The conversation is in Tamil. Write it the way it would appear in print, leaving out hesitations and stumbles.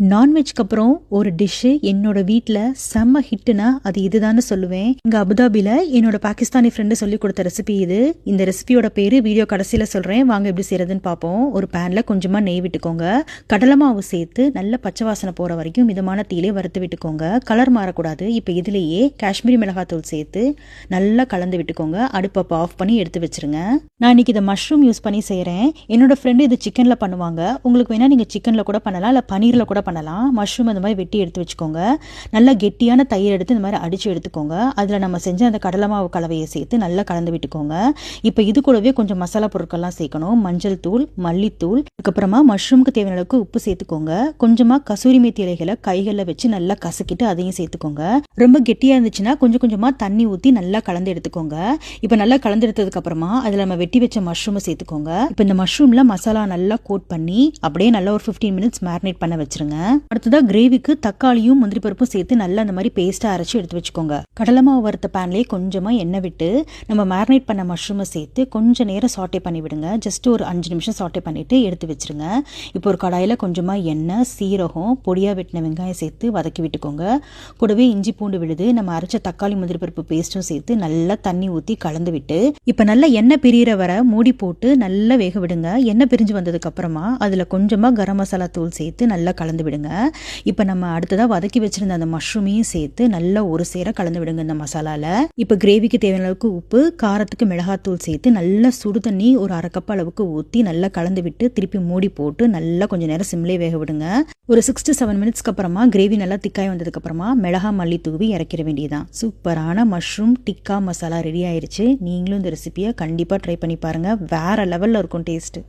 நான்வெஜ்க்கு அப்புறம் ஒரு டிஷ்ஷு என்னோட வீட்டில் செம்ம ஹிட்டுனா அது இதுதான்னு சொல்லுவேன். இங்கே அபுதாபியில் என்னோட பாகிஸ்தானி ஃப்ரெண்டு சொல்லி கொடுத்த ரெசிபி இது. இந்த ரெசிபியோட பேர் வீடியோ கடைசியில் சொல்கிறேன், வாங்க எப்படி செய்யறதுன்னு பார்ப்போம். ஒரு பேனில் கொஞ்சமாக நெய் விட்டுக்கோங்க. கடலை மாவு சேர்த்து நல்ல பச்சை வாசனை போகிற வரைக்கும் மிதமான தீயிலே வறுத்து விட்டுக்கோங்க. கலர் மாறக்கூடாது. இப்போ இதுலேயே காஷ்மீரி மிளகாத்தூள் சேர்த்து நல்லா கலந்து விட்டுக்கோங்க. அடுப்பை ஆஃப் பண்ணி எடுத்து வச்சிருங்க. நான் இன்னைக்கு இதை மஷ்ரூம் யூஸ் பண்ணி செய்கிறேன். என்னோட ஃப்ரெண்டு இது சிக்கனில் பண்ணுவாங்க. உங்களுக்கு வேணால் நீங்கள் சிக்கனில் கூட பண்ணலாம், இல்லை பன்னீரில் கூட பண்ணலாம். மஷ்ரூம் இந்த மாதிரி வெட்டி எடுத்து வச்சுக்கோங்க. நல்லா கெட்டியான தயிர் எடுத்து இந்த மாதிரி அடித்து எடுத்துக்கோங்க. அதில் நம்ம செஞ்ச அந்த கடலை மாவு கலவையை சேர்த்து நல்லா கலந்து விட்டுக்கோங்க. இப்போ இது கூடவே கொஞ்சம் மசாலா பொருட்கள்லாம் சேர்க்கணும். மஞ்சள் தூள், மல்லித்தூள், அதுக்கப்புறமா மஷ்ரூமுக்கு தேவையான அளவுக்கு உப்பு சேர்த்துக்கோங்க. கொஞ்சமாக கசூரி மேத்தி இலைகளை கைகளில் வச்சு நல்லா கசக்கிட்டு அதையும் சேர்த்துக்கோங்க. ரொம்ப கெட்டியாக இருந்துச்சுன்னா கொஞ்சம் கொஞ்சமாக தண்ணி ஊற்றி நல்லா கலந்து எடுத்துக்கோங்க. இப்போ நல்லா கலந்து எடுத்ததுக்கு அப்புறமா அதில் நம்ம வெட்டி வச்ச மஷ்ரூமை சேர்த்துக்கோங்க. இப்போ இந்த மஷ்ரூமில் மசாலா நல்லா கோட் பண்ணி அப்படியே நல்லா ஒரு 15 மினிட்ஸ் மேரினேட் பண்ண வச்சிருங்க. அடுத்ததாக கிரேவிக்கு தக்காளியும் முந்திரி பருப்பும் சேர்த்து நல்லா அந்த மாதிரி பேஸ்ட்டாக அரைச்சி எடுத்து வச்சுக்கோங்க. கடலை மாவு வறுத்த பேன்லேயே கொஞ்சமாக எண்ணெய் விட்டு நம்ம மேரினேட் பண்ண மஷ்ரூமை சேர்த்து கொஞ்சம் நேரம் சாட்டே பண்ணி விடுங்க. ஜஸ்ட் ஒரு 5 நிமிஷம் சாட்டே பண்ணிட்டு எடுத்து வச்சிருங்க. இப்போ ஒரு கடாயில் கொஞ்சமாக எண்ணெய், சீரகம், பொடியாக வெட்டின வெங்காயம் சேர்த்து வதக்கி விட்டுக்கோங்க. கூடவே இஞ்சி பூண்டு விழுது, நம்ம அரைச்ச தக்காளி முந்திரி பருப்பு பேஸ்ட்டும் சேர்த்து நல்லா தண்ணி ஊற்றி கலந்து விட்டு இப்போ நல்லா எண்ணெய் பிரியிற வர மூடி போட்டு நல்லா வேக விடுங்க. எண்ணெய் பிரிஞ்சு வந்ததுக்கு அப்புறமா அதில் கொஞ்சமாக கரம் மசாலா தூள் சேர்த்து நல்லா கலந்து விடுங்க. இப்போ நம்ம அடுத்ததாக வதக்கி வச்சிருந்த அந்த மஷ்ரூமையும் சேர்த்து நல்லா ஒரு சேர கலந்து விடுங்க இந்த மசாலால. இப்போ கிரேவிக்கு தேவையான அளவுக்கு உப்பு, காரத்துக்கு மிளகாத்தூள் சேர்த்து நல்லா சுடு தண்ணி ஒரு 1/2 கப் அளவுக்கு ஊற்றி நல்லா கலந்து விட்டு திருப்பி மூடி போட்டு நல்லா கொஞ்சம் நேரம் சிம்லே வேக விடுங்க. ஒரு 6 to 7 மினிட்ஸ்க்கு அப்புறமா கிரேவி நல்லா திக்காய் வந்ததுக்கு அப்புறமா மிளகா, மல்லி தூவி இறக்கிற வேண்டியதான். சூப்பரான மஷ்ரூம் டிக்கா மசாலா ரெடி ஆயிருச்சு. நீங்களும் இந்த ரெசிபியை கண்டிப்பாக ட்ரை பண்ணி பாருங்க. வேற லெவலில் இருக்கும் டேஸ்ட்.